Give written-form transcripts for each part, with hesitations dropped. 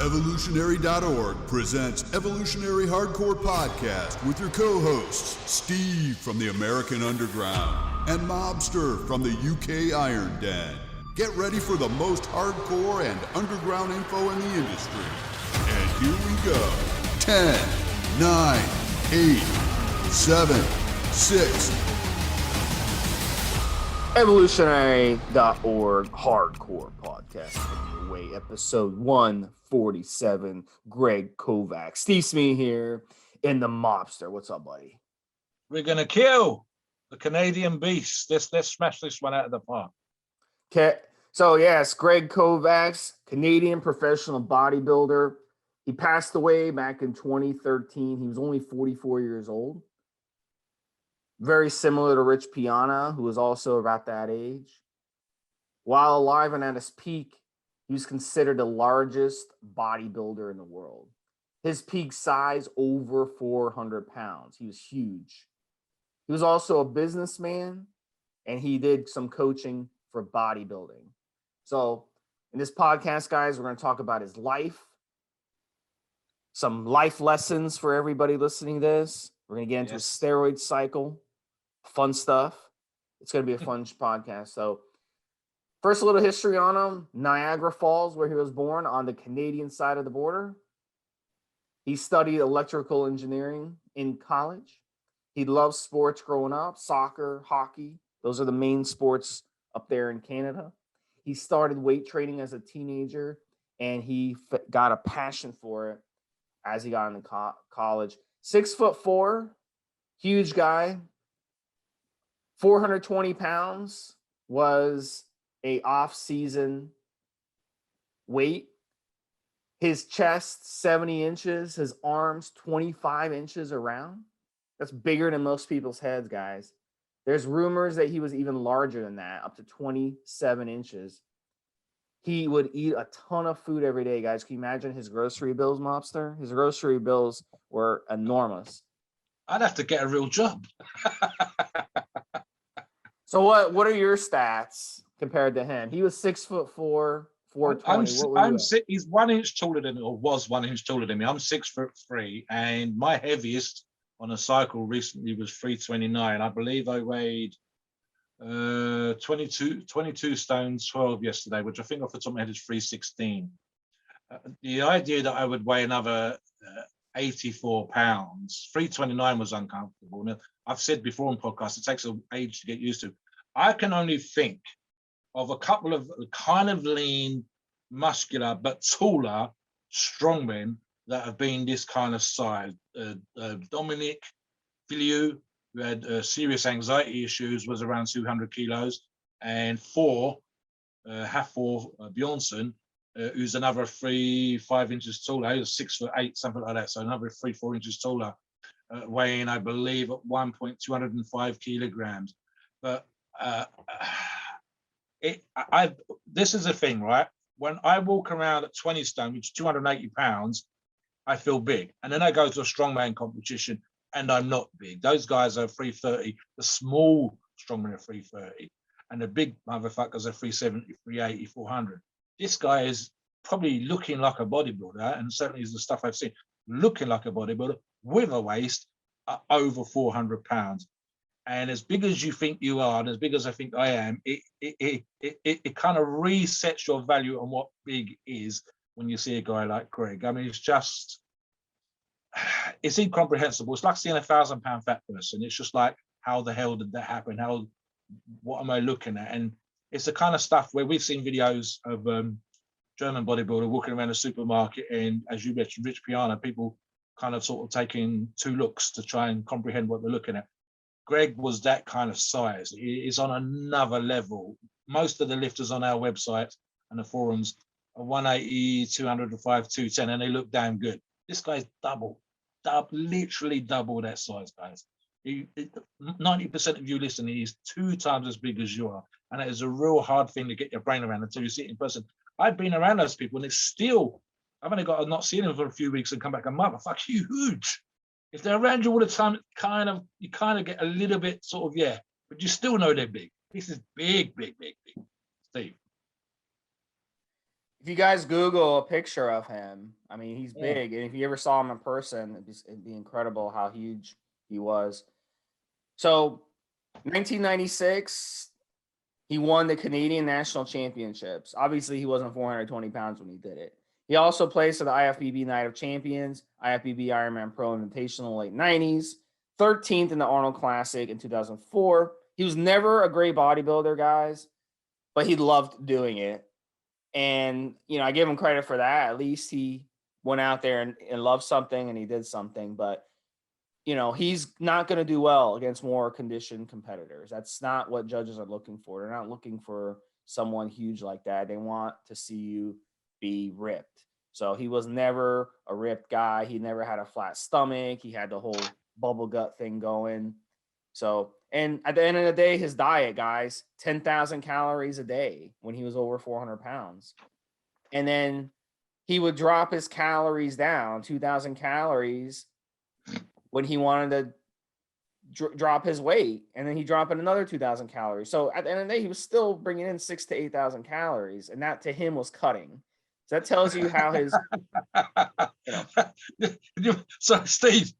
Evolutionary.org presents Evolutionary Hardcore Podcast with your co-hosts, Steve from the American Underground and Mobster from the UK Iron Den. Get ready for the most hardcore and underground info in the industry. And here we go. 10, 9, 8, 7, 6. Evolutionary.org Hardcore Podcast. Anyway, episode 147. Greg Kovacs. Stevesmi here in the Mobster. What's up, buddy? We're going to kill the Canadian beast. Let's smash this one out of the park. Okay. So, yes, Greg Kovacs, Canadian professional bodybuilder. He passed away back in 2013. He was only 44 years old. Very similar to Rich Piana, who was also about that age. While alive and at his peak, he was considered the largest bodybuilder in the world. His peak size, over 400 pounds. He was huge. He was also a businessman, and he did some coaching for bodybuilding. So in this podcast, guys, we're going to talk about his life, some life lessons for everybody listening to this. We're going to get into his steroid cycle. Fun stuff. It's going to be a fun podcast. So first, a little history on him. Niagara Falls, where he was born, on the Canadian side of the border. He studied electrical engineering in college. He loved sports growing up, soccer, hockey. Those are the main sports up there in Canada. He started weight training as a teenager, and he got a passion for it as he got into college. 6'4", huge guy. 420 pounds was a off-season weight. His chest, 70 inches. His arms, 25 inches around. That's bigger than most people's heads, guys. There's rumors that he was even larger than that, up to 27 inches. He would eat a ton of food every day, guys. Can you imagine his grocery bills, Mobster? His grocery bills were enormous. I'd have to get a real job. So what are your stats compared to him? He was 6'4", 420. He's 1 inch taller than me, or was 1 inch taller than me. I'm 6'3", and my heaviest on a cycle recently was 329. I believe I weighed 22 stones 12 yesterday, which I think off the top of my head is 316. The idea that I would weigh another 84 pounds, 329 was uncomfortable. Now, I've said before on podcasts, it takes an age to get used to. I can only think of a couple of kind of lean, muscular, but taller strongmen that have been this kind of size. Dominic Filiu, who had serious anxiety issues, was around 200 kilos, and Hafthor Bjornsson, who's another 3-5 inches taller. He was 6'8", something like that. So another 3-4 inches taller, weighing, I believe, at 205 kilograms. But this is the thing, right? When I walk around at 20 stone, which is 280 pounds, I feel big. And then I go to a strongman competition and I'm not big. Those guys are 330. The small strongmen are 330. And the big motherfuckers are 370, 380, 400. This guy is probably looking like a bodybuilder, and certainly is the stuff I've seen, looking like a bodybuilder with a waist over 400 pounds. And as big as you think you are, and as big as I think I am, it kind of resets your value on what big is when you see a guy like Greg. I mean, it's incomprehensible. It's like seeing a 1,000-pound fat person. It's just like, how the hell did that happen? What am I looking at? And it's the kind of stuff where we've seen videos of German bodybuilder walking around a supermarket, and as you mentioned, Rich Piana, people kind of sort of taking two looks to try and comprehend what they're looking at. Greg was that kind of size. He is on another level. Most of the lifters on our website and the forums are 180, 205, 210, and they look damn good. This guy's literally double that size, guys. 90% of you listening, he's 2 times as big as you are. And it is a real hard thing to get your brain around until you see it in person. I've been around those people, and it's still, I've only got to not see them for a few weeks and come back and motherfuck, huge. If they're around you all the time, you kind of get a little bit sort of, but you still know they're big. This is big. Steve. If you guys Google a picture of him, I mean, he's Yeah. big, and if you ever saw him in person, it'd be incredible how huge he was. So, 1996, he won the Canadian National Championships. Obviously, he wasn't 420 pounds when he did it. He also placed for the IFBB Night of Champions, IFBB Ironman Pro Invitational late 90s, 13th in the Arnold Classic in 2004. He was never a great bodybuilder, guys, but he loved doing it. And, I give him credit for that. At least he went out there and loved something and he did something. But, he's not going to do well against more conditioned competitors. That's not what judges are looking for. They're not looking for someone huge like that. They want to see you be ripped. So he was never a ripped guy. He never had a flat stomach. He had the whole bubble gut thing going. So, and at the end of the day, his diet, guys, 10,000 calories a day when he was over 400 pounds. And then he would drop his calories down, 2,000 calories, when he wanted to drop his weight. And then he dropped in another 2,000 calories. So at the end of the day, he was still bringing in 6,000 to 8,000 calories. And that to him was cutting. So that tells you how his, So, Steve,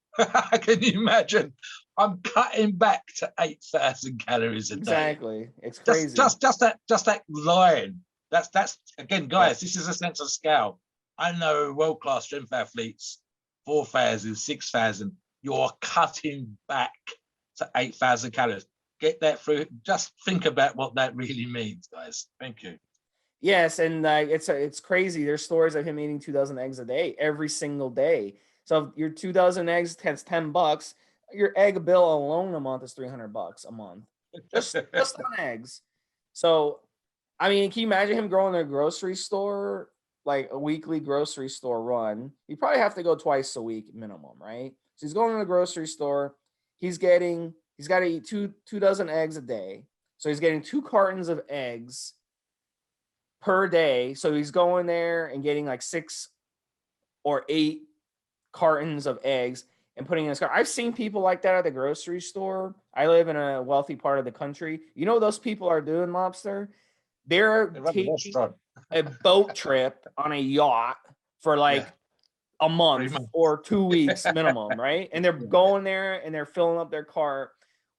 can you imagine? I'm cutting back to 8,000 calories a day. Exactly. It's crazy. Just that line. That's again, guys. This is a sense of scale. I know world-class strength athletes, 4,000, 6,000. You're cutting back to 8,000 calories. Get that through. Just think about what that really means, guys. Thank you. Yes, and it's crazy. There's stories of him eating 2,000 eggs a day every single day. So if your 2,000 eggs, that's $10. Your egg bill alone a month is $300 a month, just on eggs. So, I mean, can you imagine him going to a grocery store, like a weekly grocery store run? You probably have to go twice a week minimum, right? So he's going to the grocery store. He's got to eat two dozen eggs a day. So he's getting 2 cartons of eggs per day. So he's going there and getting like 6 or 8 cartons of eggs and putting in his car. I've seen people like that at the grocery store. I live in a wealthy part of the country. You know what those people are doing, Mobster? They're taking a boat trip on a yacht for a month or 2 weeks minimum, right? And they're going there and they're filling up their cart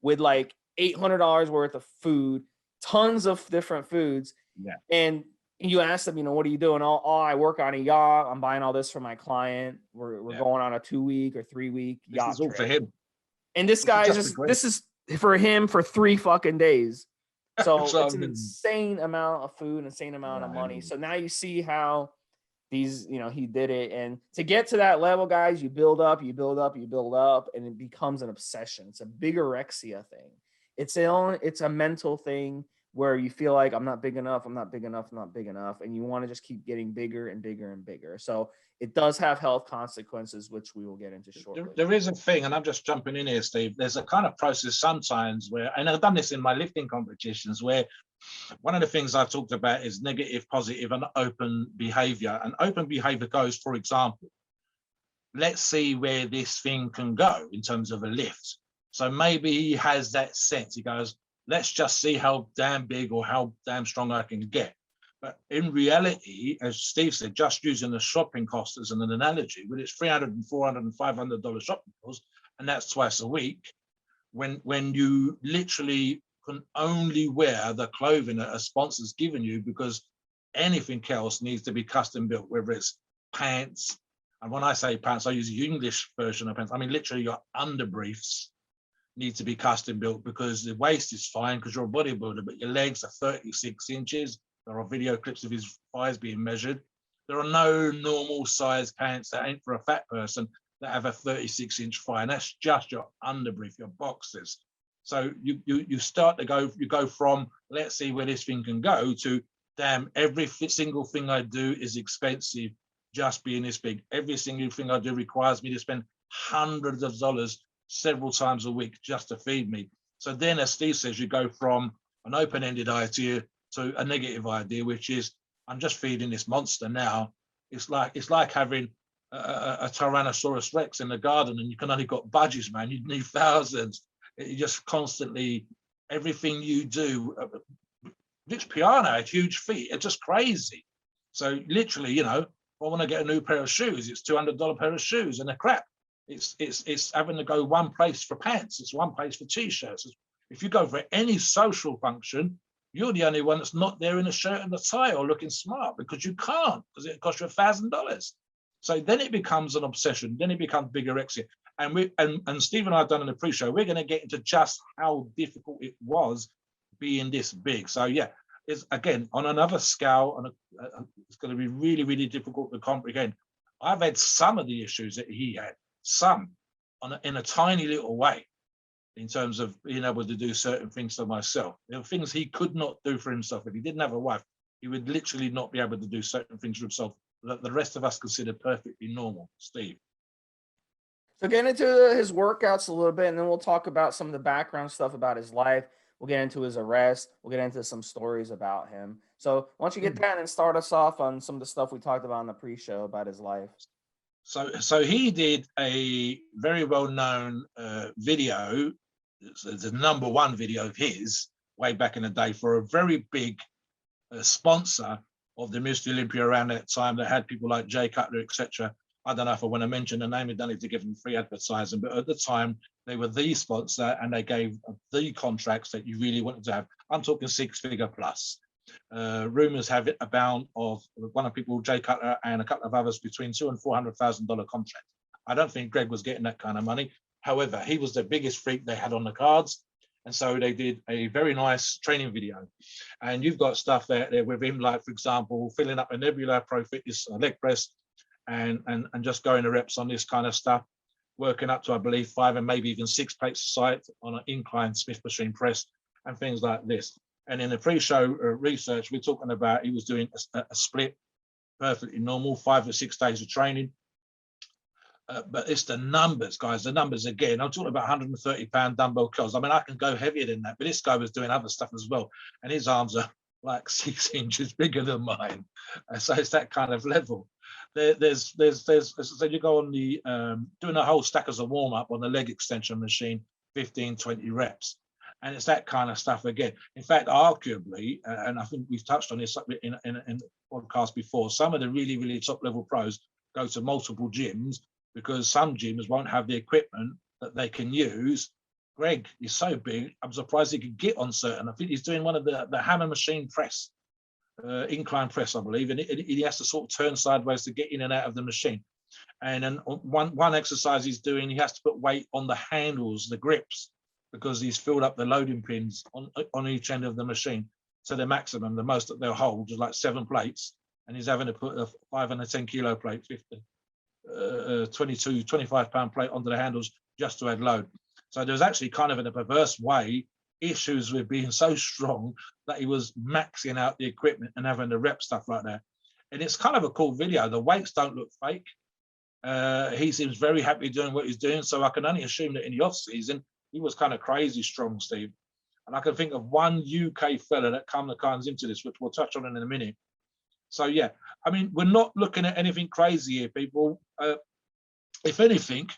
with like $800 worth of food, tons of different foods. Yeah. And you ask them, what are you doing? Oh, I work on a yacht. I'm buying all this for my client. We're going on a 2-week or 3-week yacht This is all trip. for him. And this guy this is for him for 3 fucking days. So it's an insane amount of food, insane amount of money. So now you see how these, he did it. And to get to that level, guys, you build up, and it becomes an obsession. It's a bigorexia thing. It's a mental thing where you feel like I'm not big enough, and you want to just keep getting bigger and bigger and bigger. So it does have health consequences, which we will get into shortly. There is a thing, and I'm just jumping in here, Steve. There's a kind of process sometimes where, and I've done this in my lifting competitions, where one of the things I talked about is negative, positive, and open behavior. And open behavior goes, for example, let's see where this thing can go in terms of a lift. So maybe he has that sense. He goes, let's just see how damn big or how damn strong I can get. But in reality, as Steve said, just using the shopping cost as an analogy, when it's $300 and $400 and $500 shopping costs, and that's twice a week, when you literally can only wear the clothing that a sponsor's given you, because anything else needs to be custom built, whether it's pants. And when I say pants, I use the English version of pants. I mean, literally your underbriefs need to be custom built, because the waist is fine because you're a bodybuilder, but your legs are 36 inches. There are video clips of his thighs being measured. There are no normal size pants that ain't for a fat person that have a 36-inch thigh, and that's just your underbrief, your boxers. So you start to go from, let's see where this thing can go, to damn, every single thing I do is expensive just being this big. Every single thing I do requires me to spend hundreds of dollars several times a week just to feed me. So then, as Steve says, you go from an open-ended idea to a negative idea, which is, I'm just feeding this monster now. It's like having a Tyrannosaurus Rex in the garden, and you can only got budgies, man. You need thousands. You just constantly, everything you do. Rich piano had huge feet. It's just crazy. So literally, you know, if I want to get a new pair of shoes, it's $200 pair of shoes and a crap. It's having to go one place for pants. It's one place for t-shirts. If you go for any social function, you're the only one that's not there in a shirt and a tie or looking smart, because you can't, because it costs you $1,000. So then it becomes an obsession. Then it becomes bigorexia. And Steve and I have done in the pre-show, we're going to get into just how difficult it was being this big. So yeah, it's again on another scale, and it's going to be really, really difficult to comprehend. I've had some of the issues that he had, some in a tiny little way, in terms of being able to do certain things for myself. There were things he could not do for himself. If he didn't have a wife, he would literally not be able to do certain things for himself that the rest of us consider perfectly normal. Steve. So get into his workouts a little bit, and then we'll talk about some of the background stuff about his life. We'll get into his arrest. We'll get into some stories about him. So why don't you get that and start us off on some of the stuff we talked about in the pre-show about his life. So he did a very well-known video. It's the #1 video of his way back in the day for a very big sponsor of the Mr. Olympia around that time that had people like Jay Cutler, etc. I don't know if I want to mention the name. I don't need to give them free advertising, but at the time they were the sponsor and they gave the contracts that you really wanted to have. I'm talking 6-figure plus. Rumors have it abound of one of people, Jay Cutler, and a couple of others between $200,000 and $400,000 contract. I don't think Greg was getting that kind of money. However, he was the biggest freak they had on the cards. And so they did a very nice training video. And you've got stuff there with him, like, for example, filling up a Nebula Pro Fitness leg press and just going to reps on this kind of stuff, working up to, I believe, 5 and maybe even 6 plates a side on an incline Smith machine press and things like this. And in the pre-show research, we're talking about he was doing a split, perfectly normal, 5 or 6 days of training. But it's the numbers, guys, the numbers again. I'm talking about 130-pound dumbbell curls. I mean, I can go heavier than that, but this guy was doing other stuff as well. And his arms are like 6 inches bigger than mine. So it's that kind of level. There's as I said, you go on the, doing a whole stack as a warm-up on the leg extension machine, 15, 20 reps. And it's that kind of stuff again. In fact, arguably, and I think we've touched on this in the podcast before, some of the really, really top level pros go to multiple gyms because some gyms won't have the equipment that they can use. Greg is so big, I'm surprised he could get on certain. I think he's doing one of the hammer machine press, incline press, I believe, and he has to sort of turn sideways to get in and out of the machine. And then one exercise he's doing, he has to put weight on the handles, the grips, because he's filled up the loading pins on each end of the machine. So the maximum, the most that they'll hold is like 7 plates, and he's having to put a 5 and a 10 kilo plate, 22, 25 pound plate onto the handles just to add load. So there's actually kind of in a perverse way issues with being so strong that he was maxing out the equipment and having to rep stuff like that. And it's kind of a cool video. The weights don't look fake. He seems very happy doing what he's doing. So I can only assume that in the off season, he was kind of crazy strong, Steve. And I can think of one UK fella that comes into this, which we'll touch on in a minute. So yeah, I mean, we're not looking at anything crazy here, people. If anything,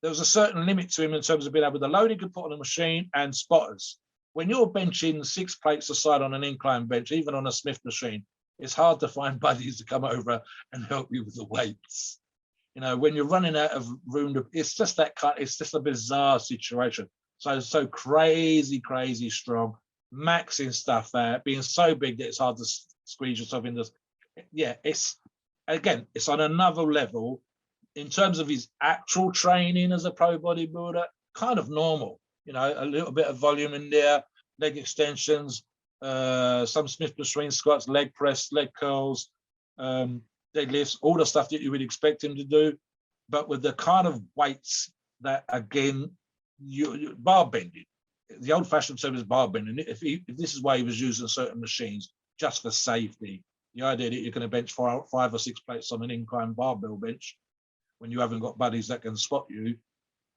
there was a certain limit to him in terms of being able to load he could put on a machine and spotters. When you're benching 6 plates aside on an incline bench, even on a Smith machine, it's hard to find buddies to come over and help you with the weights. You know, when you're running out of room, it's just it's just a bizarre situation. So crazy strong, maxing stuff out, being so big that it's hard to squeeze yourself in this. Yeah, it's on another level. In terms of his actual training as a pro bodybuilder, kind of normal, you know, a little bit of volume in there, leg extensions, some Smith machine squats, leg press, leg curls, deadlifts, all the stuff that you would expect him to do, but with the kind of weights that, again, you bar bending. The old-fashioned term is bar bending. If this is why he was using certain machines just for safety, the idea that you're going to bench 5 or 6 plates on an incline barbell bench when you haven't got buddies that can spot you,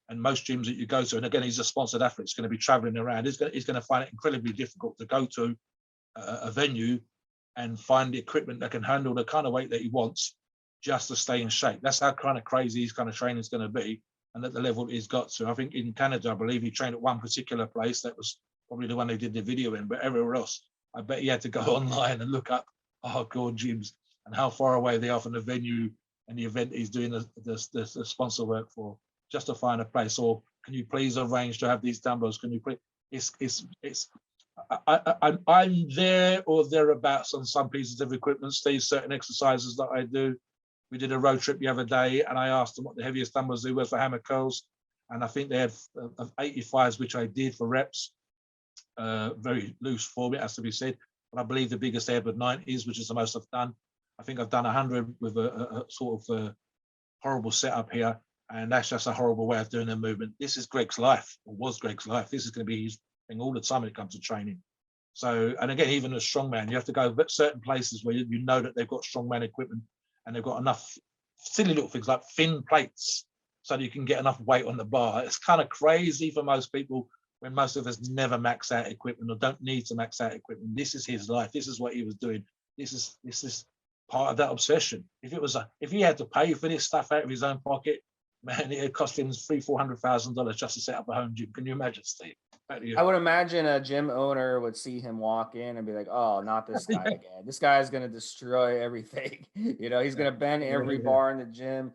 and most gyms that you go to, and again, he's a sponsored athlete, he's going to be traveling around, he's going to find it incredibly difficult to go to a venue and find the equipment that can handle the kind of weight that he wants just to stay in shape. That's how kind of crazy his kind of training is going to be, and at the level he's got to. I think in Canada, I believe he trained at one particular place that was probably the one they did the video in, but everywhere else, I bet he had to go online and look up hardcore gyms and how far away they are from the venue and the event he's doing the sponsor work for, just to find a place. Or can you please arrange to have these dumbbells? Can you please? I'm there or thereabouts on some pieces of equipment, Steve, certain exercises that I do. We did a road trip the other day and I asked them what the heaviest dumbbells they were for hammer curls. And I think they had 85s, which I did for reps. Very loose form, it has to be said. But I believe the biggest they had was 90s, which is the most I've done. I think I've done 100 with a sort of horrible setup here. And that's just a horrible way of doing the movement. This is Greg's life, or was Greg's life. This is going to be his thing all the time when it comes to training. So, and again, even as strongman, you have to go certain places where you know that they've got strongman equipment and they've got enough silly little things like thin plates so that you can get enough weight on the bar. It's kind of crazy for most people when most of us never max out equipment or don't need to max out equipment. This is his life. This is what he was doing. This is part of that obsession. If he had to pay for this stuff out of his own pocket, man, it cost him $300,000-$400,000 just to set up a home gym. Can you imagine, Steve? I would imagine a gym owner would see him walk in and be like, "Oh, not this guy again. This guy's gonna destroy everything." He's gonna bend every bar in the gym.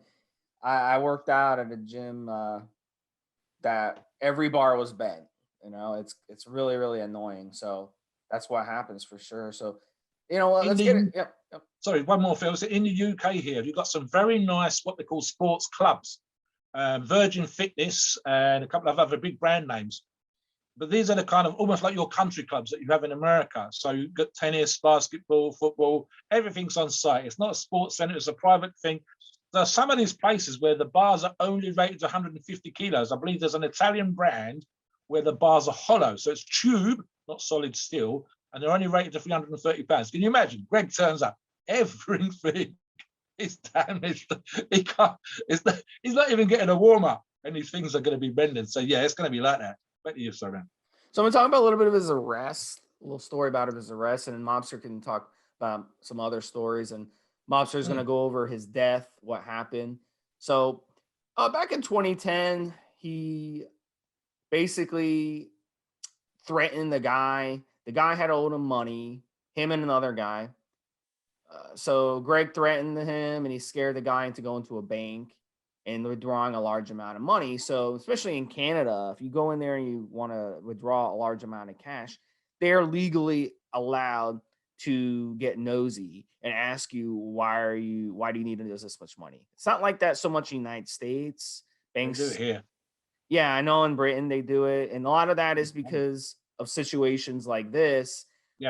I worked out at a gym that every bar was bent. It's really, really annoying. So that's what happens for sure. So let's get it. Yep. Sorry, one more, Phil. So in the UK here, you've got some very nice what they call sports clubs, Virgin Fitness and a couple of other big brand names. But these are the kind of almost like your country clubs that you have in America. So you've got tennis, basketball, football, everything's on site. It's not a sports center, it's a private thing. There are some of these places where the bars are only rated to 150 kilos. I believe there's an Italian brand where the bars are hollow. So it's tube, not solid steel, and they're only rated to 330 pounds. Can you imagine? Greg turns up, everything is damaged. He's not even getting a warm up, and these things are going to be bending. So yeah, it's going to be like that. Back to you, sir, man. So I'm going to talk about a little bit of his arrest, a little story about his arrest, and then Mobster can talk about some other stories. And Mobster is going to go over his death, what happened. So back in 2010, he basically threatened the guy. The guy had owed him money, him and another guy. So Greg threatened him, and he scared the guy into going to a bank and withdrawing a large amount of money. So especially in Canada, if you go in there and you want to withdraw a large amount of cash, they're legally allowed to get nosy and ask you, why do you need this much money? It's not like that so much in the United States. Banks do it here. Yeah, I know in Britain they do it. And a lot of that is because of situations like this,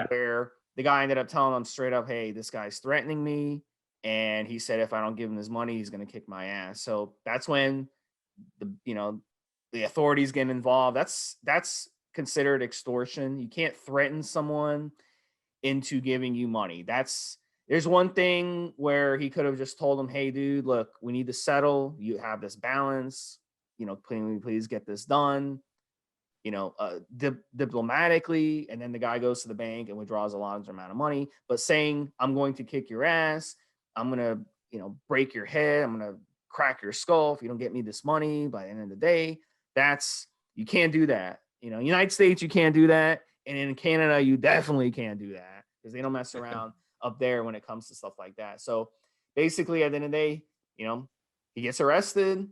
where the guy ended up telling him straight up, "Hey, this guy's threatening me." And he said, if I don't give him his money, he's going to kick my ass. So that's when the authorities get involved. That's considered extortion. You can't threaten someone into giving you money. There's one thing where he could have just told him, "Hey, dude, look, we need to settle. You have this balance. Please get this done." Diplomatically, and then the guy goes to the bank and withdraws a large amount of money. But saying, "I'm going to kick your ass, I'm going to, break your head, I'm going to crack your skull if you don't get me this money by the end of the day," you can't do that. United States, you can't do that. And in Canada, you definitely can't do that because they don't mess around up there when it comes to stuff like that. So basically, at the end of the day, he gets arrested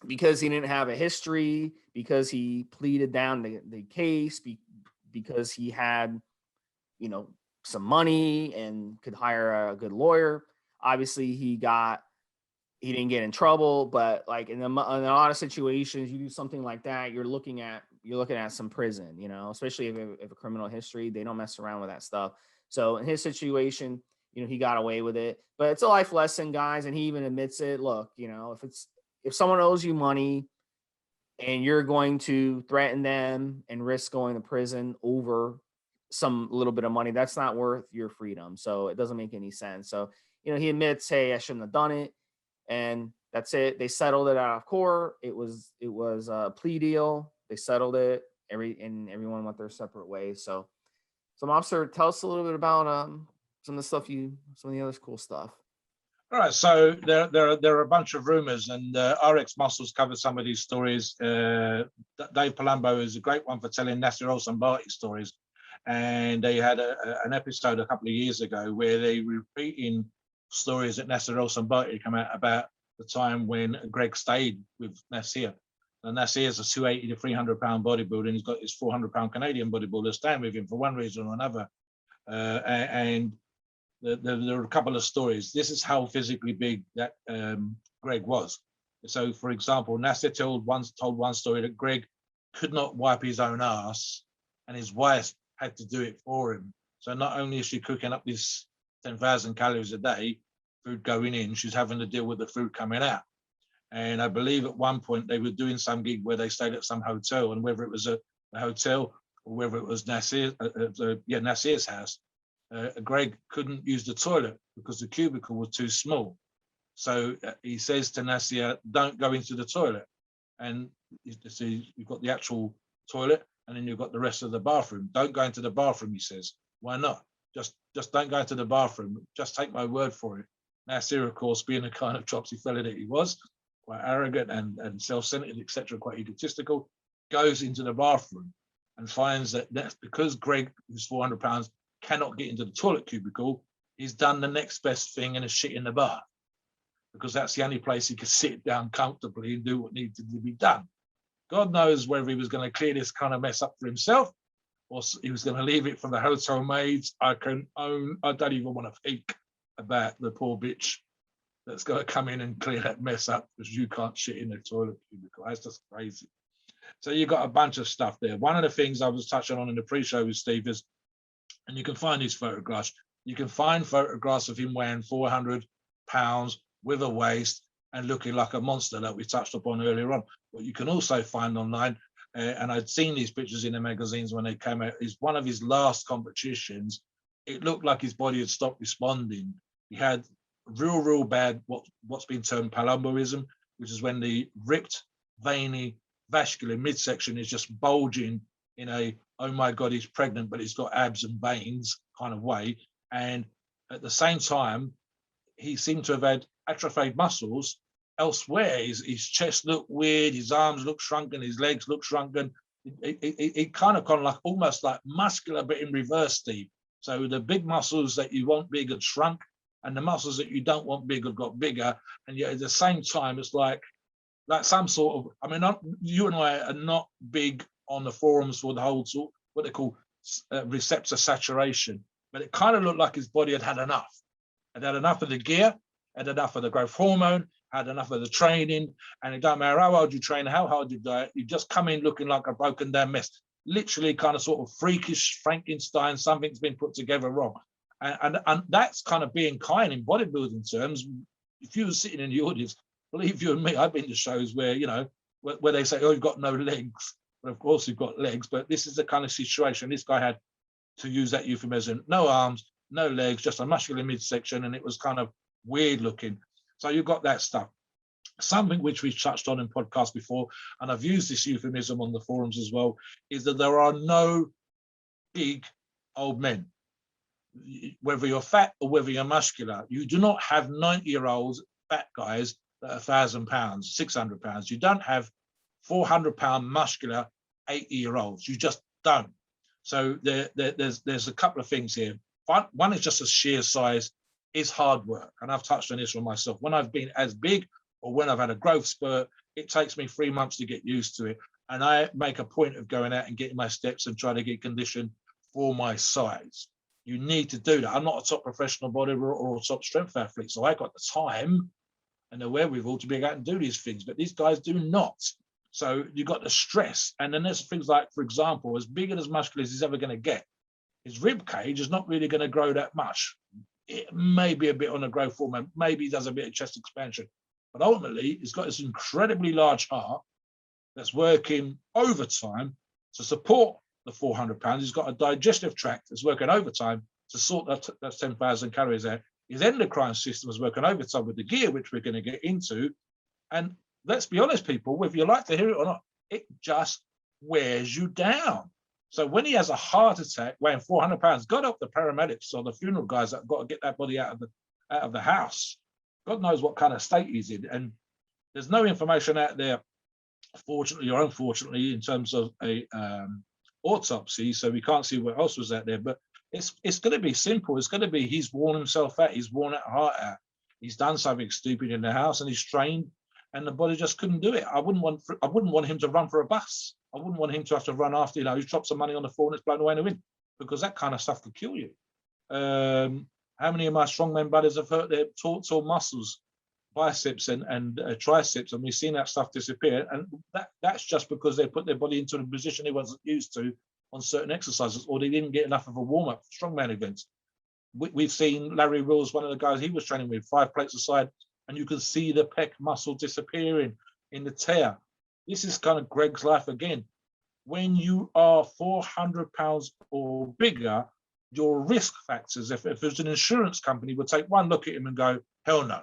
because he didn't have a history, because he pleaded down the case, because he had, some money and could hire a good lawyer. Obviously, he didn't get in trouble, but like in a lot of situations, you do something like that, you're looking at some prison, especially if a criminal history, they don't mess around with that stuff. So in his situation, he got away with it, but it's a life lesson, guys. And he even admits it. Look, if someone owes you money and you're going to threaten them and risk going to prison over some little bit of money, that's not worth your freedom. So it doesn't make any sense. So, he admits, "Hey, I shouldn't have done it." And that's it. They settled it out of court. It was a plea deal. They settled it. Everyone went their separate ways. So Mobster, tell us a little bit about some of the other cool stuff. All right, so there are a bunch of rumors, and RX Muscles covered some of these stories. Dave Palumbo is a great one for telling Nasser Al-Sonbati stories, and they had an episode a couple of years ago where they were repeating stories that Nasser El-Sonbaty come out about the time when Greg stayed with Nasser. And Nasser is a 280 to 300 pound bodybuilder, and he's got his 400 pound Canadian bodybuilder staying with him for one reason or another. And there are a couple of stories. This is how physically big that Greg was. So, for example, Nasser told one story that Greg could not wipe his own ass, and his wife had to do it for him. So not only is she cooking up this 10,000 calories a day, food going in, she's having to deal with the food coming out. And I believe at one point they were doing some gig where they stayed at some hotel, and whether it was a hotel or whether it was Nasser's house, Greg couldn't use the toilet because the cubicle was too small. So he says to Nasser, don't go into the toilet. And so you've got the actual toilet, and then you've got the rest of the bathroom. Don't go into the bathroom, he says. Why not? Just don't go into the bathroom. Just take my word for it. Nasser, of course, being the kind of chopsy fella that he was, quite arrogant and self-centered, etc., quite egotistical, goes into the bathroom and finds that that's because Greg, who's 400 pounds, cannot get into the toilet cubicle, he's done the next best thing and is shit in the bath, because that's the only place he could sit down comfortably and do what needed to be done. God knows whether he was going to clear this kind of mess up for himself or he was going to leave it for the hotel maids. I don't even want to think about the poor bitch that's going to come in and clear that mess up because you can't shit in the toilet cubicle. That's just crazy. So you've got a bunch of stuff there. One of the things I was touching on in the pre-show with Steve is, and you can find these photographs, you can find photographs of him weighing 400 pounds with a waist and looking like a monster that we touched upon earlier on. What you can also find online, and I'd seen these pictures in the magazines when they came out, is one of his last competitions. It looked like his body had stopped responding. He had real bad, what's been termed palumboism, which is when the ripped, veiny, vascular midsection is just bulging in a, oh my God, he's pregnant, but he's got abs and veins kind of way. And at the same time, he seemed to have had atrophied muscles elsewhere. His chest looked weird, his arms looked shrunken, his legs looked shrunken. It kind of like almost like muscular, but in reverse, Steve. So the big muscles that you want big had shrunk, and the muscles that you don't want big have got bigger. And yet at the same time, it's like some sort of, I mean, you and I are not big on the forums for the whole sort, what they call receptor saturation, but it kind of looked like his body had enough. Had enough of the gear, had enough of the growth hormone, had enough of the training, and it don't matter how hard you train, how hard you diet, you just come in looking like a broken down mess. Literally kind of sort of freakish Frankenstein, something's been put together wrong. And that's kind of being kind in bodybuilding terms. If you were sitting in the audience, believe you and me, I've been to shows where, you know, where they say, oh, you've got no legs. But of course you've got legs, but this is the kind of situation this guy had, to use that euphemism, no arms, no legs, just a muscular midsection, and it was kind of weird looking. So you've got that stuff. Something which we've touched on in podcasts before, and I've used this euphemism on the forums as well, is that there are no big old men. Whether you're fat or whether you're muscular, you do not have 90-year-olds, fat guys that are 1,000 pounds, 600 pounds. You don't have 400-pound muscular 80-year-olds. You just don't. So there's a couple of things here. One is just a sheer size is hard work. And I've touched on this for myself. When I've been as big or when I've had a growth spurt, it takes me 3 months to get used to it. And I make a point of going out and getting my steps and trying to get conditioned for my size. You need to do that. I'm not a top professional bodybuilder or a top strength athlete, so I got the time and the wherewithal to be able to do these things, but these guys do not. So you got the stress. And then there's things like, for example, as big and as muscular as he's ever going to get, his rib cage is not really going to grow that much. It may be a bit on a growth hormone, maybe he does a bit of chest expansion, but ultimately he's got this incredibly large heart that's working overtime to support the 400 pounds. He's got a digestive tract that's working overtime to sort that 10,000 calories out. His endocrine system is working overtime with the gear, which we're going to get into. And let's be honest, people, whether you like to hear it or not, it just wears you down. So when he has a heart attack weighing 400 pounds, God help the paramedics or the funeral guys that have got to get that body out of the house. God knows what kind of state he's in. And there's no information out there, fortunately or unfortunately, in terms of a autopsy, so we can't see what else was out there. But It's going to be simple. It's going to be he's worn himself out. He's worn that heart out. He's done something stupid in the house and he's trained, and the body just couldn't do it. I wouldn't want him to run for a bus. I wouldn't want him to have to run after, he's dropped some money on the floor and it's blown away in the wind, because that kind of stuff could kill you. How many of my strongman buddies have hurt their torts or muscles, biceps and triceps, and we've seen that stuff disappear, and that's just because they put their body into a position they wasn't used to on certain exercises, or they didn't get enough of a warm-up for strongman events. We've seen Larry Wills, one of the guys he was training with, 5 plates aside, and you can see the pec muscle disappearing in the tear. This is kind of Greg's life again. When you are 400 pounds or bigger, your risk factors, if there's an insurance company, would take one look at him and go, hell no,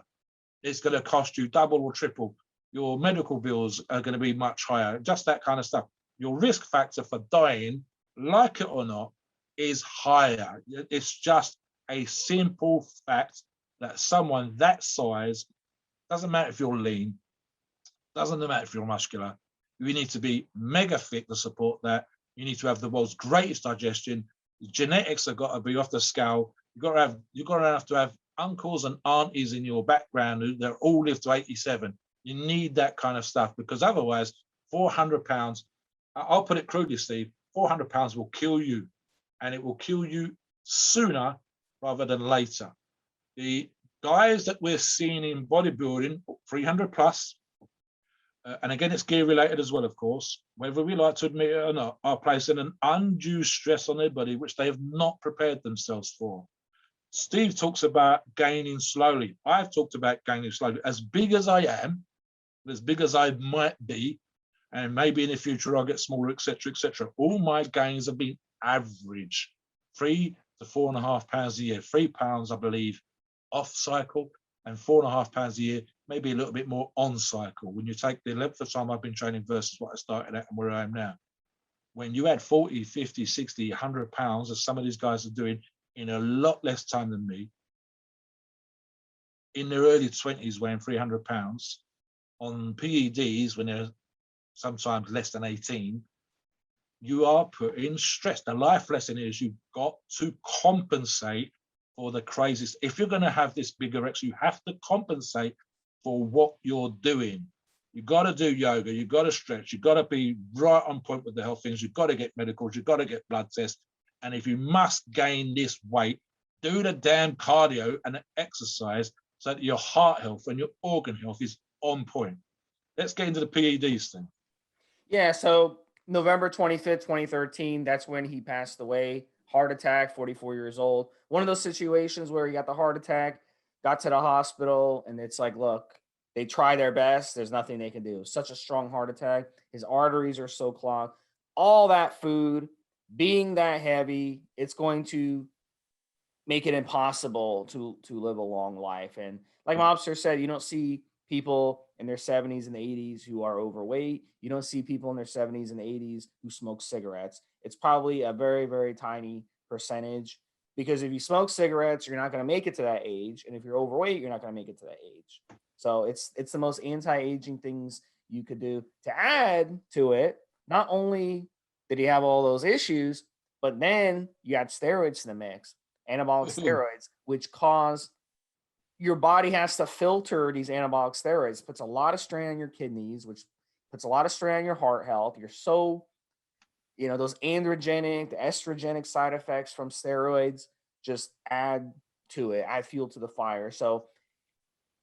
it's going to cost you double or triple. Your medical bills are going to be much higher, just that kind of stuff. Your risk factor for dying, like it or not, is higher. It's just a simple fact that someone that size, doesn't matter if you're lean, doesn't matter if you're muscular, you need to be mega fit to support that. You need to have the world's greatest digestion. Genetics have got to be off the scale. You're going to have uncles and aunties in your background who they're all live to 87. You need that kind of stuff, because otherwise 400 pounds, I'll put it crudely, Steve, 400 pounds will kill you, and it will kill you sooner rather than later. The guys that we're seeing in bodybuilding, 300 plus, and again, it's gear related as well, of course, whether we like to admit it or not, are placing an undue stress on their body, which they have not prepared themselves for. Steve talks about gaining slowly. I've talked about gaining slowly. As big as I am, as big as I might be, and maybe in the future I'll get smaller, etc., etc. All my gains have been average, 3 to 4.5 pounds a year. 3 pounds, I believe, off cycle, and 4.5 pounds a year, maybe a little bit more on cycle. When you take the length of time I've been training versus what I started at and where I am now. When you add 40, 50, 60, 100 pounds, as some of these guys are doing in a lot less time than me, in their early 20s weighing 300 pounds, on PEDs when they're sometimes less than 18, you are putting stress. The life lesson is you've got to compensate for the craziest. If you're going to have this bigorexia, you have to compensate for what you're doing. You've got to do yoga, you've got to stretch, you've got to be right on point with the health things, you've got to get medicals, you've got to get blood tests. And if you must gain this weight, do the damn cardio and exercise so that your heart health and your organ health is on point. Let's get into the PEDs thing. Yeah, so November 25th, 2013, that's when he passed away. Heart attack, 44 years old. One of those situations where he got the heart attack, got to the hospital, and it's like, look, they try their best. There's nothing they can do. Such a strong heart attack. His arteries are so clogged. All that food, being that heavy, it's going to make it impossible to live a long life. And like Mobster said, you don't see people in their 70s and 80s who are overweight. You don't see people in their 70s and 80s who smoke cigarettes. It's probably a very, very tiny percentage, because if you smoke cigarettes, you're not going to make it to that age. And if you're overweight, you're not going to make it to that age. So it's the most anti-aging things you could do. To add to it, not only did he have all those issues, but then you add steroids to the mix, anabolic steroids, which cause your body has to filter these anabolic steroids. Puts a lot of strain on your kidneys, which puts a lot of strain on your heart health. You're so, those androgenic, the estrogenic side effects from steroids just add to it, add fuel to the fire. So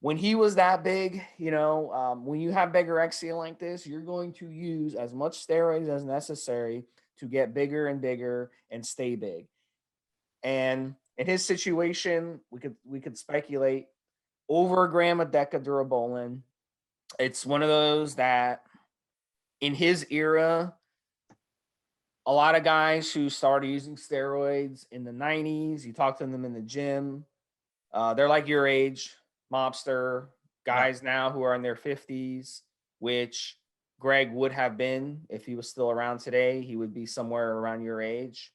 when he was that big, when you have bigorexia like this, you're going to use as much steroids as necessary to get bigger and bigger and stay big. And in his situation, we could speculate over a gram of decadurabolin. It's one of those that in his era, a lot of guys who started using steroids in the 90s, you talk to them in the gym, they're like your age, Mobster, guys now who are in their 50s, which Greg would have been if he was still around today. He would be somewhere around your age.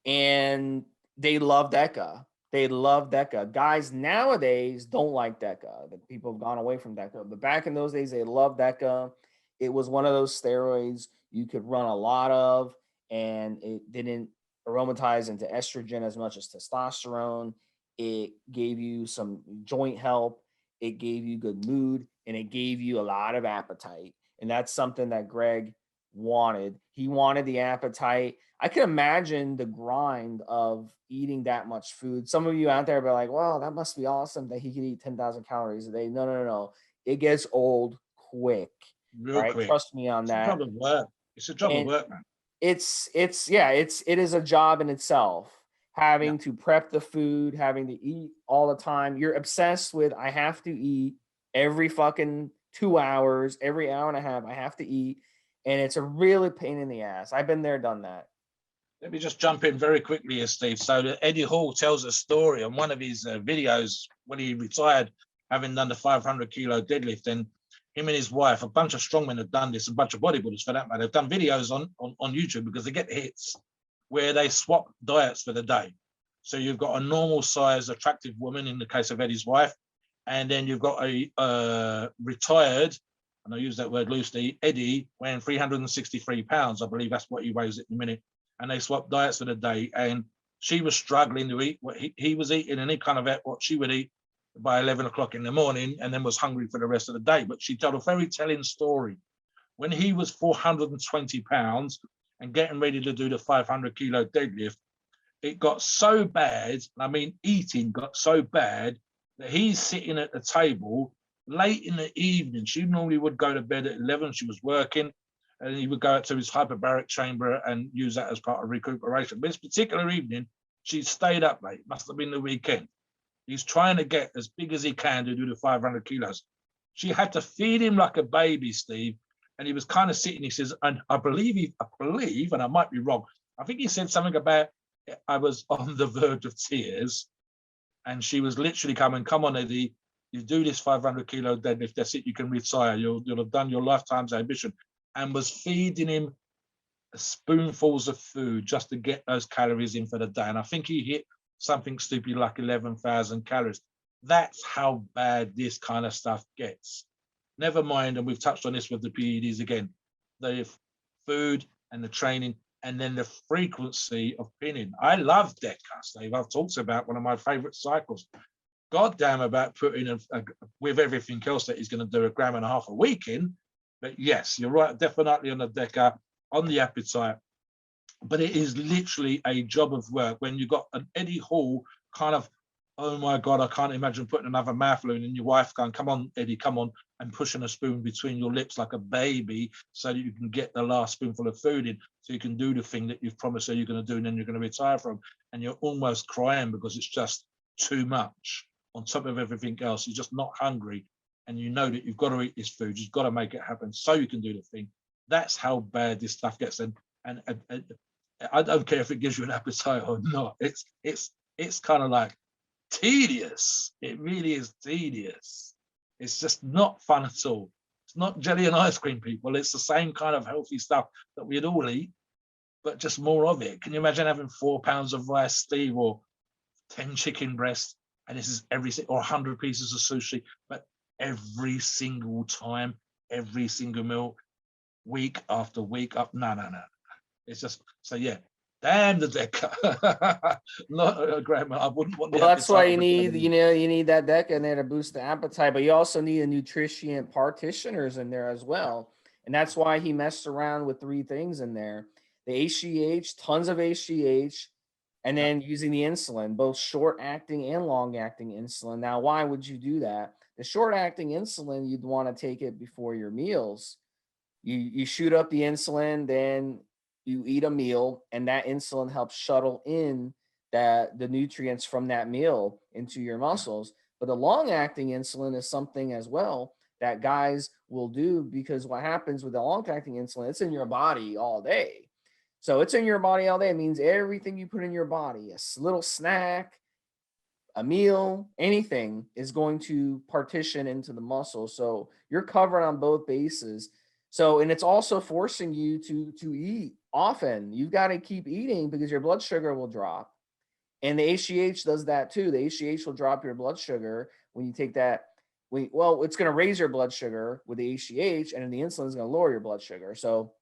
And they love DECA. They love DECA. Guys nowadays don't like DECA. The people have gone away from DECA. But back in those days, they loved DECA. It was one of those steroids you could run a lot of, and it didn't aromatized into estrogen as much as testosterone. It gave you some joint help. It gave you good mood, and it gave you a lot of appetite. And that's something that Greg wanted. He wanted the appetite. I can imagine the grind of eating that much food. Some of you out there be like, well, that must be awesome that he could eat 10,000 calories a day. No, no, no, no. It gets old quick. Real All right. quick. Trust me on It's a that. job of work. It's a job of work, man. It is a job in itself. Having to prep the food, having to eat all the time. You're obsessed with, I have to eat every fucking 2 hours, every hour and a half, I have to eat. And it's a really pain in the ass. I've been there, done that. Let me just jump in very quickly here, Steve. So Eddie Hall tells a story on one of his videos when he retired, having done the 500 kilo deadlift. And him and his wife, a bunch of strongmen have done this, a bunch of bodybuilders for that matter, they've done videos on YouTube because they get hits where they swap diets for the day. So you've got a normal size, attractive woman in the case of Eddie's wife, and then you've got a retired, and I use that word loosely, Eddie, weighing 363 pounds. I believe that's what he weighs at the minute. And they swapped diets for the day. And she was struggling to eat what he was eating, and he kind of ate what she would eat by 11 o'clock in the morning, and then was hungry for the rest of the day. But she told a very telling story. When he was 420 pounds and getting ready to do the 500 kilo deadlift, it got so bad, I mean, eating got so bad that he's sitting at the table late in the evening. She normally would go to bed at 11, she was working, and he would go out to his hyperbaric chamber and use that as part of recuperation. But this particular evening, she stayed up late, must have been the weekend. He's trying to get as big as he can to do the 500 kilos. She had to feed him like a baby, Steve, and he was kind of sitting, he says, and I believe, and I might be wrong, I think he said something about, I was on the verge of tears, and she was literally coming, come on, Eddie, you do this 500 kilo deadlift, that's it, you can retire, you'll have done your lifetime's ambition, and was feeding him spoonfuls of food just to get those calories in for the day. And I think he hit something stupid like 11,000 calories. That's how bad this kind of stuff gets. Never mind, and we've touched on this with the PEDs again, the food and the training, and then the frequency of pinning. I love DECA, Steve. I've talked about one of my favorite cycles. God damn about putting with everything else that he's going to do 1.5 grams a week in. But yes, you're right, definitely on the DECA, on the appetite. But it is literally a job of work when you've got an Eddie Hall kind of, oh my God, I can't imagine putting another mouthful in, and your wife going, come on, Eddie, come on, and pushing a spoon between your lips like a baby so that you can get the last spoonful of food in so you can do the thing that you've promised her you're going to do and then you're going to retire from. And you're almost crying because it's just too much on top of everything else. You're just not hungry. And you know that you've got to eat this food. You've got to make it happen so you can do the thing. That's how bad this stuff gets. And I don't care if it gives you an appetite or not. It's kind of like tedious. It really is tedious. It's just not fun at all. It's not jelly and ice cream, people. It's the same kind of healthy stuff that we'd all eat, but just more of it. Can you imagine having 4 pounds of rice, Steve, or 10 chicken breasts, and this is or 100 pieces of sushi, but every single time, every single meal, week after week up? No. It's just, so yeah, damn the DECA. Not a grandma. I wouldn't want. Well, that's why you need, you need that DECA in there to boost the appetite, but you also need a nutrition partitioners in there as well. And that's why he messed around with 3 things in there: the HGH, tons of HGH, and then using the insulin, both short-acting and long-acting insulin. Now, why would you do that? The short-acting insulin, you'd want to take it before your meals. You shoot up the insulin, then you eat a meal, and that insulin helps shuttle in the nutrients from that meal into your muscles. But the long-acting insulin is something as well that guys will do, because what happens with the long-acting insulin, it's in your body all day. So it's in your body all day. It means everything you put in your body, a little snack, a meal, anything is going to partition into the muscle. So you're covered on both bases. So, and it's also forcing you to eat often. You've got to keep eating because your blood sugar will drop. And the HGH does that too. The HGH will drop your blood sugar when you take that. Well, it's going to raise your blood sugar with the HGH, and then the insulin is going to lower your blood sugar. So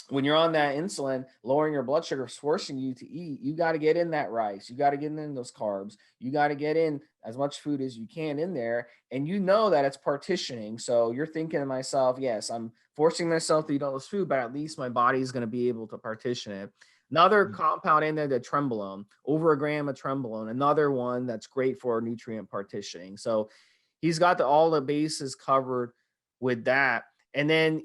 when you're on that insulin, lowering your blood sugar is forcing you to eat. You got to get in that rice. You got to get in those carbs. You got to get in as much food as you can in there. And you know that it's partitioning. So you're thinking to myself, yes, I'm forcing myself to eat all this food, but at least my body is going to be able to partition it. Another compound in there, the trenbolone, over a gram of trenbolone, another one that's great for nutrient partitioning. So he's got all the bases covered with that. And then,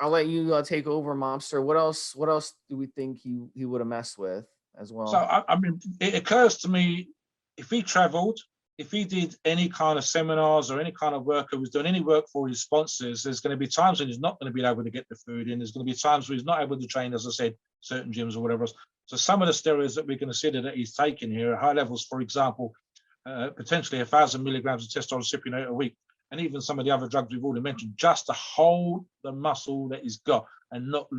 I'll let you take over, Mobster. What else? What else do we think he would have messed with as well? So I mean, it occurs to me, if he travelled, if he did any kind of seminars or any kind of work, or was doing any work for his sponsors, there's going to be times when he's not going to be able to get the food in. There's going to be times where he's not able to train, as I said, certain gyms or whatever else. So some of the steroids that we consider that he's taking here are high levels. For example, potentially 1,000 milligrams of testosterone cypionate a week, and even some of the other drugs we've already mentioned, just to hold the muscle that he's got and not,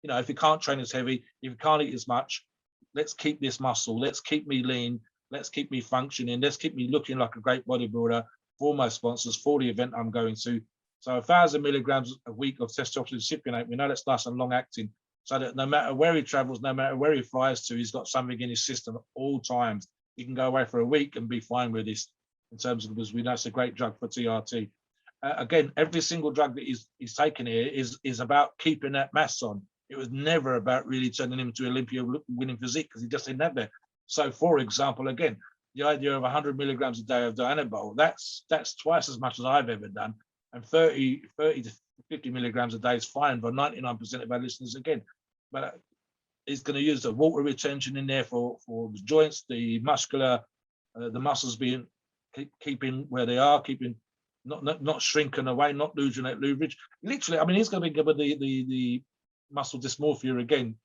if he can't train as heavy, if he can't eat as much, let's keep this muscle, let's keep me lean, let's keep me functioning, let's keep me looking like a great bodybuilder for my sponsors, for the event I'm going to. So 1,000 milligrams a week of testosterone cypionate, we know that's nice and long acting, so that no matter where he travels, no matter where he flies to, he's got something in his system at all times. He can go away for a week and be fine with this, in terms of, because we know it's a great drug for TRT. Again, every single drug that he's taken here is about keeping that mass on. It was never about really turning him to Olympia winning physique, because he just didn't have that. So, for example, again, the idea of 100 milligrams a day of dianabol, that's twice as much as I've ever done. And 30 to 50 milligrams a day is fine for 99% of our listeners again. But he's going to use the water retention in there for the joints, the muscular, the muscles being keeping where they are, keeping not shrinking away, not losing that leverage. Literally, I mean, he's going to be given the muscle dysmorphia again.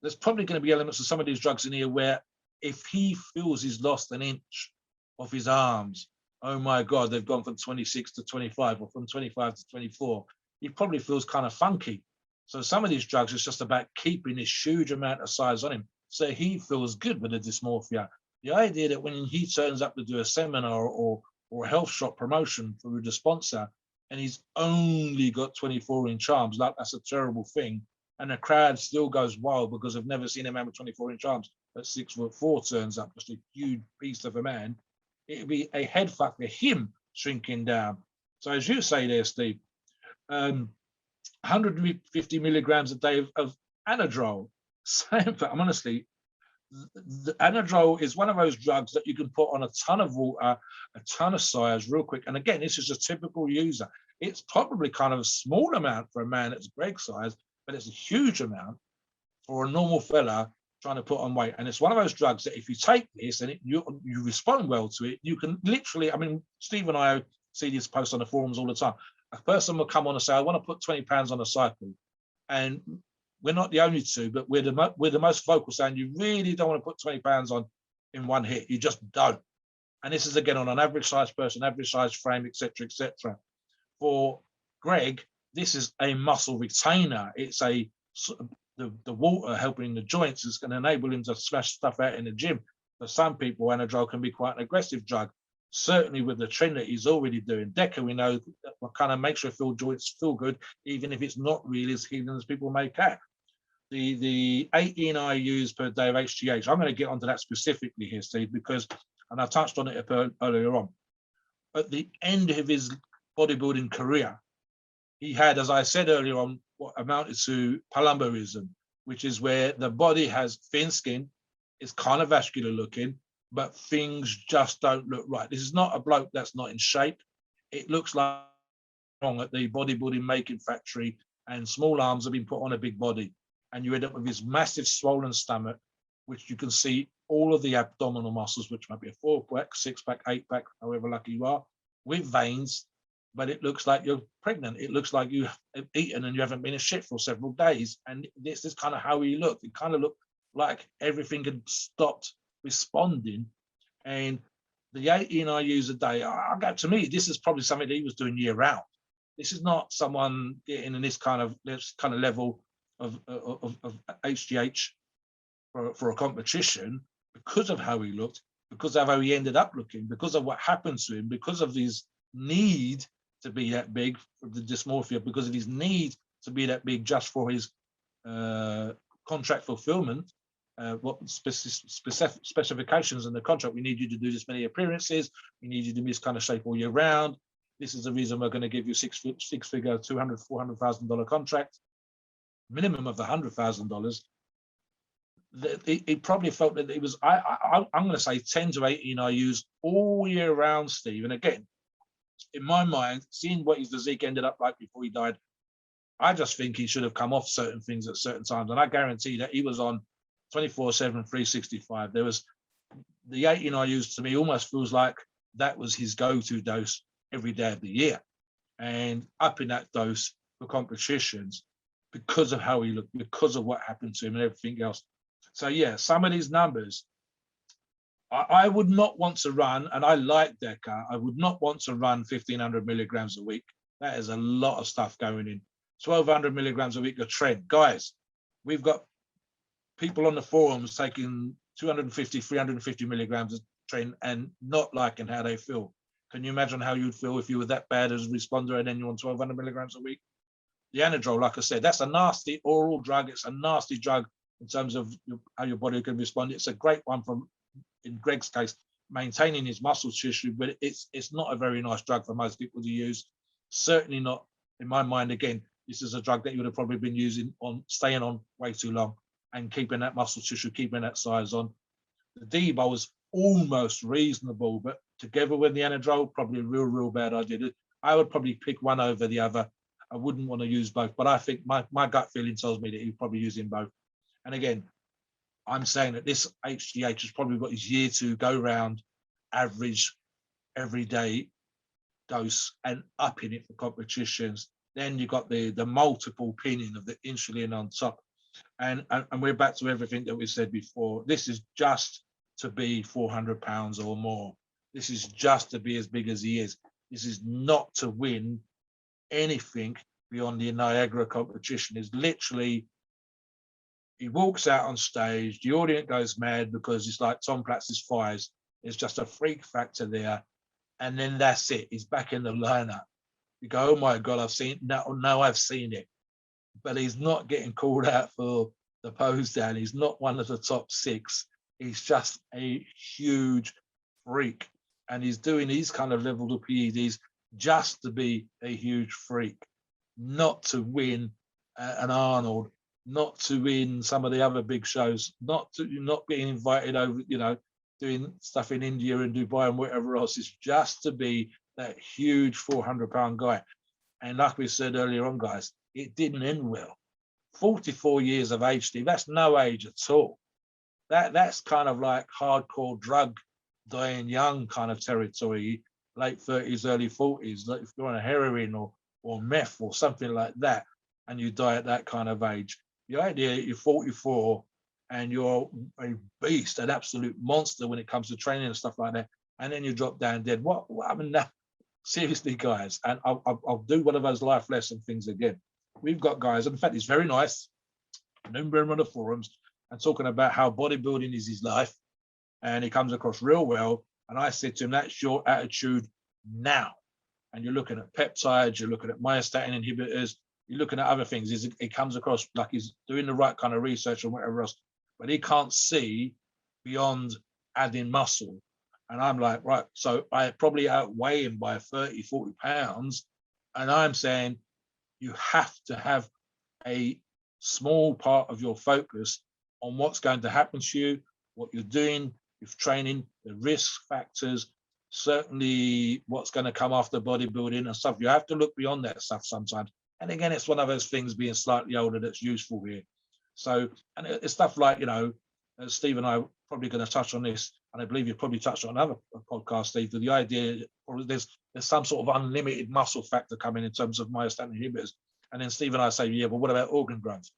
There's probably going to be elements of some of these drugs in here where if he feels he's lost an inch of his arms, oh my God, they've gone from 26 to 25 or from 25 to 24, he probably feels kind of funky. So some of these drugs, it's just about keeping this huge amount of size on him, so he feels good with the dysmorphia. The idea that when he turns up to do a seminar or a health shop promotion through the sponsor, and he's only got 24-inch arms, like that's a terrible thing, and the crowd still goes wild because they've never seen a man with 24-inch arms at 6'4" turns up, just a huge beast of a man. It'd be a head fuck for him shrinking down. So as you say there, Steve, 150 milligrams a day of anadrol. Same, but I'm honestly, the anadrol is one of those drugs that you can put on a ton of water, a ton of size real quick. And again, this is a typical user. It's probably kind of a small amount for a man that's Greg's size, but it's a huge amount for a normal fella trying to put on weight. And it's one of those drugs that if you take this and you respond well to it, you can literally, I mean, Steve and I see this post on the forums all the time. A person will come on and say, I want to put 20 pounds on a cycle. And we're not the only two, but we're the most vocal, saying you really don't want to put 20 pounds on in one hit. You just don't. And this is again on an average size person, average size frame, etc., etc. For Greg, this is a muscle retainer. It's the water helping the joints is going to enable him to smash stuff out in the gym. For some people, anadrol can be quite an aggressive drug. Certainly with the trend that he's already doing. Deca, we know that kind of makes your joints feel good, even if it's not really as healing as people make out. The 18 IUs per day of HGH, I'm going to get onto that specifically here, Steve, because, and I touched on it earlier on, at the end of his bodybuilding career, he had, as I said earlier on, what amounted to palumbarism, which is where the body has thin skin, it's kind of vascular looking, but things just don't look right. This is not a bloke that's not in shape. It looks like wrong at the bodybuilding making factory, and small arms have been put on a big body. And you end up with this massive swollen stomach, which you can see all of the abdominal muscles, which might be a 4-pack, 6-pack, 8-pack, however lucky you are, with veins, but it looks like you're pregnant. It looks like you have eaten and you haven't been in shit for several days. And this is kind of how he looked. It kind of looked like everything had stopped responding. And the 18 IUs a day, to me, this is probably something that he was doing year round. This is not someone getting in this kind of level of HGH for a competition because of how he looked, because of how he ended up looking, because of what happened to him, because of his need to be that big, the dysmorphia, because of his need to be that big just for his contract fulfillment. What specifications in the contract? We need you to do this many appearances. We need you to be this kind of shape all year round. This is the reason we're going to give you six-figure, $200,000, $400,000 contract, minimum of the $100,000. He probably felt that it was, I'm going to say 10 to 18 IUs all year round, Steve. And again, in my mind, seeing what his physique ended up like before he died, I just think he should have come off certain things at certain times. And I guarantee that he was on 24/7, 365. There was the 18 IUs to me almost feels like that was his go-to dose every day of the year. And upping that dose for competitions because of how he looked, because of what happened to him and everything else. So yeah, some of these numbers, I would not want to run, and I like Deca, I would not want to run 1,500 milligrams a week. That is a lot of stuff going in. 1,200 milligrams a week of Trent. Guys, we've got people on the forums taking 250, 350 milligrams of Trent and not liking how they feel. Can you imagine how you'd feel if you were that bad as a responder and then you're on 1,200 milligrams a week? The Anadrol, like I said, that's a nasty oral drug. It's a nasty drug in terms of how your body can respond. It's a great one from, in Greg's case, maintaining his muscle tissue, but it's not a very nice drug for most people to use. Certainly not, in my mind, again, this is a drug that you would have probably been using on, staying on way too long and keeping that muscle tissue, keeping that size on. The Debo was almost reasonable, but together with the Anadrol, probably a real bad idea. I would probably pick one over the other. I wouldn't want to use both, but I think my gut feeling tells me that he'd probably using both. And again, I'm saying that this HGH has probably got his year to go round average everyday dose and upping it for competitions. Then you've got the multiple pinning of the insulin on top. And we're back to everything that we said before. This is just to be 400 pounds or more. This is just to be as big as he is. This is not to win anything beyond the Niagara competition. It's literally, he walks out on stage, the audience goes mad because it's like Tom Platz's fires. There's just a freak factor there. And then that's it. He's back in the lineup. You go, oh my God, I've seen, now I've seen it. But he's not getting called out for the pose down. He's not one of the top 6. He's just a huge freak. And he's doing these kind of level of PEDs just to be a huge freak, not to win an Arnold, not to win some of the other big shows, not being invited over, doing stuff in India and Dubai and whatever else. It's just to be that huge 400-pound guy. And like we said earlier on, guys, it didn't end well. 44 years of age, Steve, that's no age at all. That's kind of like hardcore drug dying young kind of territory, late 30s, early 40s. Like if you're on a heroin or meth or something like that, and you die at that kind of age. The idea that you're 44 and you're a beast, an absolute monster when it comes to training and stuff like that, and then you drop down dead. What I mean, seriously, guys, and I'll do one of those life lesson things again. We've got guys, in fact, it's very nice, remember him on the forums and talking about how bodybuilding is his life, and he comes across real well. And I said to him, that's your attitude now. And you're looking at peptides, you're looking at myostatin inhibitors, you're looking at other things. He comes across like he's doing the right kind of research and whatever else, but he can't see beyond adding muscle. And I'm like, right, so I probably outweigh him by 30, 40 pounds. And I'm saying you have to have a small part of your focus on what's going to happen to you, what you're doing with training, the risk factors, certainly what's going to come after bodybuilding and stuff. You have to look beyond that stuff sometimes. And again, it's one of those things, being slightly older, that's useful here. So, and it's stuff like, Steve and I are probably going to touch on this, and I believe you probably touched on another podcast, Steve, with the idea that there's some sort of unlimited muscle factor coming in terms of myostatin inhibitors. And then Steve and I say, yeah, but what about organ growth?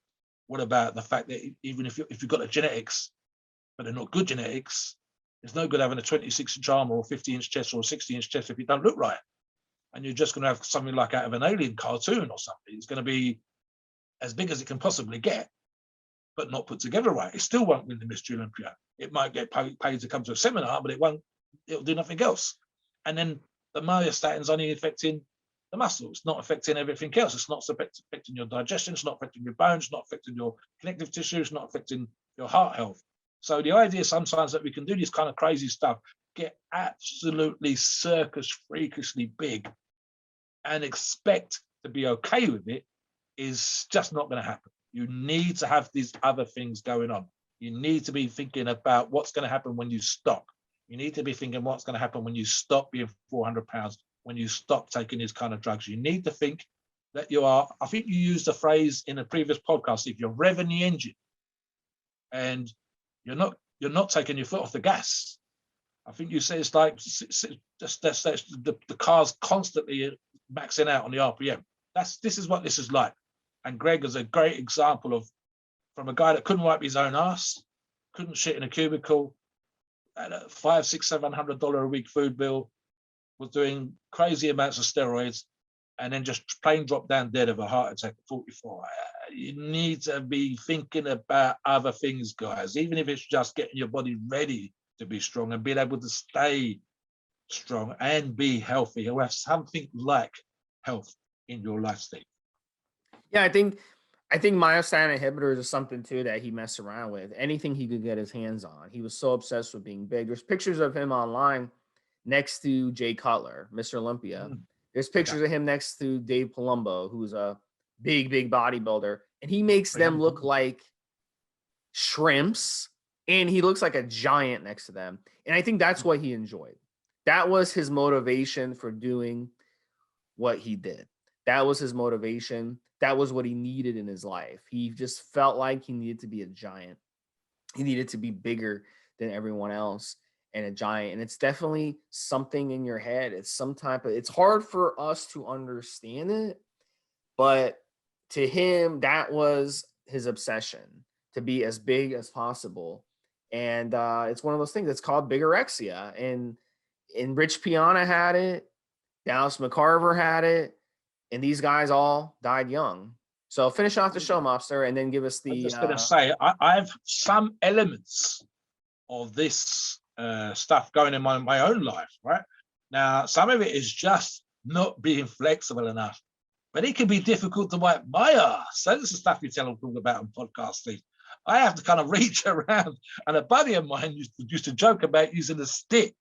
What about the fact that even if you've got the genetics, but they're not good genetics, it's no good having a 26-inch arm or a 50-inch chest or a 60-inch chest if you don't look right. And you're just going to have something like out of an alien cartoon or something. It's going to be as big as it can possibly get, but not put together right. It still won't win the Mystery Olympia. It might get paid to come to a seminar, but it'll do nothing else. And then the myostatin's only affecting the muscle. It's not affecting everything else. It's not affecting your digestion. It's not affecting your bones. It's not affecting your connective tissue. It's not affecting your heart health. So the idea sometimes that we can do this kind of crazy stuff, get absolutely circus freakishly big and expect to be okay with it is just not going to happen. You need to have these other things going on. You need to be thinking about what's going to happen when you stop. You need to be thinking what's going to happen when you stop being 400 pounds, when you stop taking these kind of drugs. You need to think that you are, I think you used the phrase in a previous podcast, if you're revving the engine and you're not taking your foot off the gas. I think you said it's like the car's constantly maxing out on the RPM. This is what this is like. And Greg is a great example of, from a guy that couldn't wipe his own ass, couldn't shit in a cubicle, had a $500, $600, $700 a week food bill, was doing crazy amounts of steroids, and then just plain dropped down dead of a heart attack at 44. You need to be thinking about other things, guys, even if it's just getting your body ready to be strong and being able to stay strong and be healthy, or have something like health in your lifestyle. Yeah, I think myostatin inhibitors is something too that he messed around with. Anything he could get his hands on. He was so obsessed with being big. There's pictures of him online next to Jay Cutler, Mr. Olympia. There's pictures of him next to Dave Palumbo, who's a big bodybuilder, and he makes them look like shrimps, and he looks like a giant next to them. And I think that's what he enjoyed. That was his motivation for doing what he did. That was his motivation. That was what he needed in his life. He just felt like he needed to be a giant. He needed to be bigger than everyone else and a giant. And it's definitely something in your head. It's some type of, it's hard for us to understand it, but to him, that was his obsession, to be as big as possible. And it's one of those things that's called bigorexia. And Rich Piana had it. Dallas McCarver had it. And these guys all died young. So finish off the show, Mobster, and then give us the... I'm just going to say, I have some elements of this stuff going in my own life, right? Now, some of it is just not being flexible enough, but it can be difficult to wipe my ass. That's the stuff you tell people about on podcasting. I have to kind of reach around, and a buddy of mine used to joke about using a stick.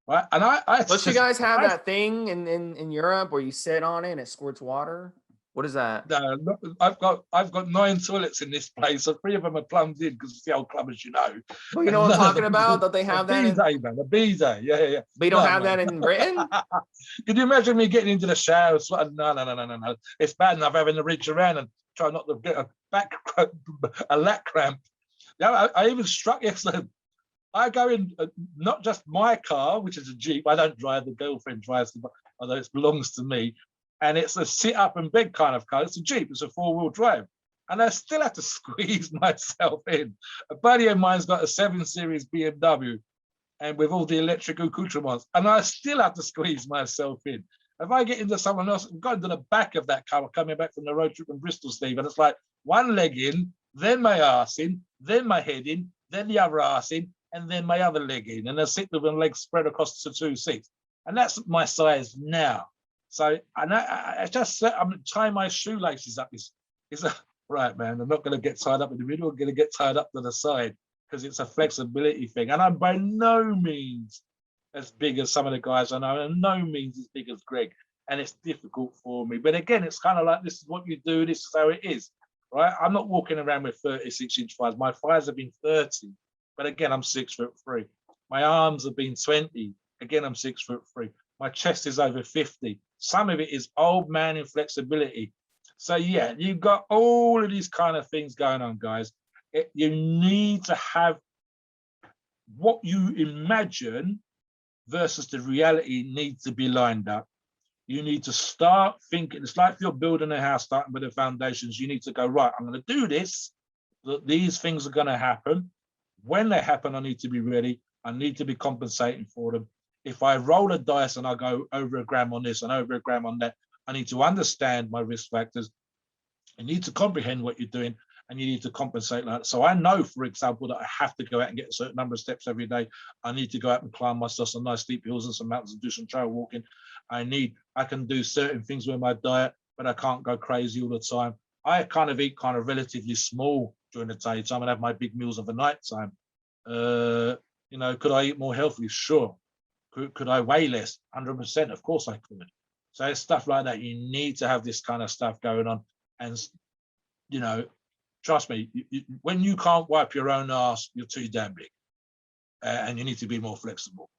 Right. And don't you guys have that thing in Europe where you sit on it and it squirts water? What is that? No, I've got 9 toilets in this place, so 3 of them are plumbed in because it's the old club, as you know. Well, you know what I'm talking about? Don't they have that? The bidet, yeah. But you don't have that in Britain? Could you imagine me getting into the shower? No. It's bad enough having to reach around and try not to get a lat cramp. Yeah, I even struck yesterday. I go in, not just my car, which is a Jeep. I don't drive, the girlfriend drives, although it belongs to me. And it's a sit up and bed kind of car. It's a Jeep, it's a 4-wheel drive. And I still have to squeeze myself in. A buddy of mine's got a 7 Series BMW and with all the electric accoutrements. And I still have to squeeze myself in. If I get into someone else, I'm going to the back of that car, coming back from the road trip in Bristol, Steve, and it's like one leg in, then my arse in, then my head in, then the other arse in, and then my other leg in, and I sit with my legs spread across the 2 seats. And that's my size now. So, and I'm tying my shoelaces up. It's right, man, I'm not going to get tied up in the middle. I'm going to get tied up to the side because it's a flexibility thing. And I'm by no means as big as some of the guys I know, and no means as big as Greg. And it's difficult for me. But again, it's kind of like, this is what you do, this is how it is, right? I'm not walking around with 36-inch thighs. My thighs have been 30. But again, I'm 6'3". My arms have been 20. Again, I'm 6'3". My chest is over 50. Some of it is old man inflexibility. So yeah, you've got all of these kind of things going on, guys. You need to have what you imagine versus the reality needs to be lined up. You need to start thinking. It's like if you're building a house, starting with the foundations, you need to go, right, I'm going to do this. These things are going to happen. When they happen, I need to be ready. I need to be compensating for them. If I roll a dice and I go over a gram on this and over a gram on that, I need to understand my risk factors. I need to comprehend what you're doing. and you need to compensate like that. So I know, for example, that I have to go out and get a certain number of steps every day. I need to go out and climb myself some nice steep hills and some mountains and do some trail walking. I can do certain things with my diet, but I can't go crazy all the time. I kind of eat kind of relatively small during the daytime and have my big meals of the night time. You know, could I eat more healthily? Sure. Could I weigh less? 100%. Of course I could. So it's stuff like that. You need to have this kind of stuff going on. And, you know, trust me, when you can't wipe your own ass, you're too damn big. And you need to be more flexible.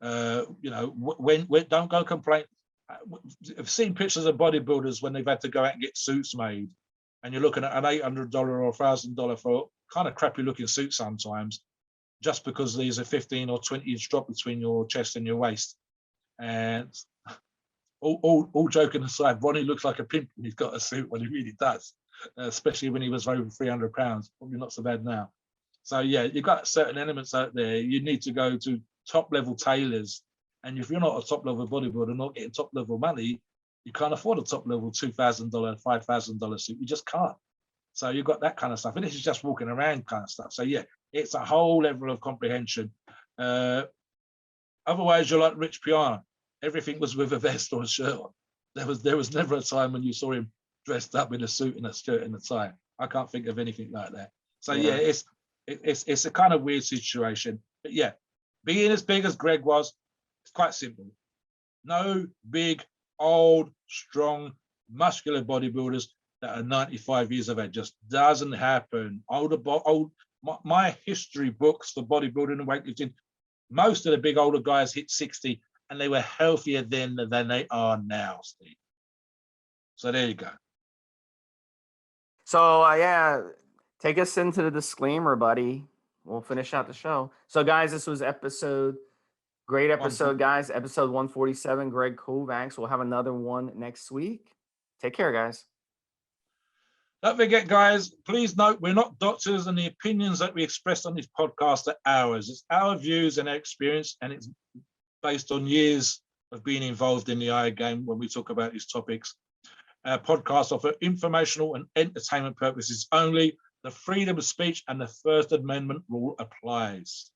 You know, when don't go complain. I've seen pictures of bodybuilders when they've had to go out and get suits made, and you're looking at an $800 or $1,000 for kind of crappy looking suit sometimes, just because there's a 15 or 20 inch drop between your chest and your waist. And all joking aside, Ronnie looks like a pimp when he's got a suit, when he really does, especially when he was over 300 pounds, probably not so bad now. So yeah, you've got certain elements out there. You need to go to top level tailors. And if you're not a top level bodybuilder, not getting top level money, you can't afford a top level $2,000, $5,000 suit. You just can't. So you've got that kind of stuff. And this is just walking around kind of stuff. So yeah, it's a whole level of comprehension. Otherwise, you're like Rich Piana. Everything was with a vest or a shirt on. There was never a time when you saw him dressed up in a suit and a skirt and a tie. I can't think of anything like that. So yeah, it's a kind of weird situation. But yeah, being as big as Greg was, it's quite simple. No big, old, strong, muscular bodybuilders that are 95 years of age. Just doesn't happen. My history books for bodybuilding and weightlifting, most of the big older guys hit 60 and they were healthier then than they are now, Steve. So there you go. So yeah, take us into the disclaimer, buddy. We'll finish out the show. So guys, this was great episode, guys. Episode 147, Greg Kovacs. We'll have another one next week. Take care, guys. Don't forget, guys, please note we're not doctors, and the opinions that we express on this podcast are ours. It's our views and our experience, and it's based on years of being involved in the eye game when we talk about these topics. Our podcasts offer informational and entertainment purposes only. The freedom of speech and the First Amendment rule applies.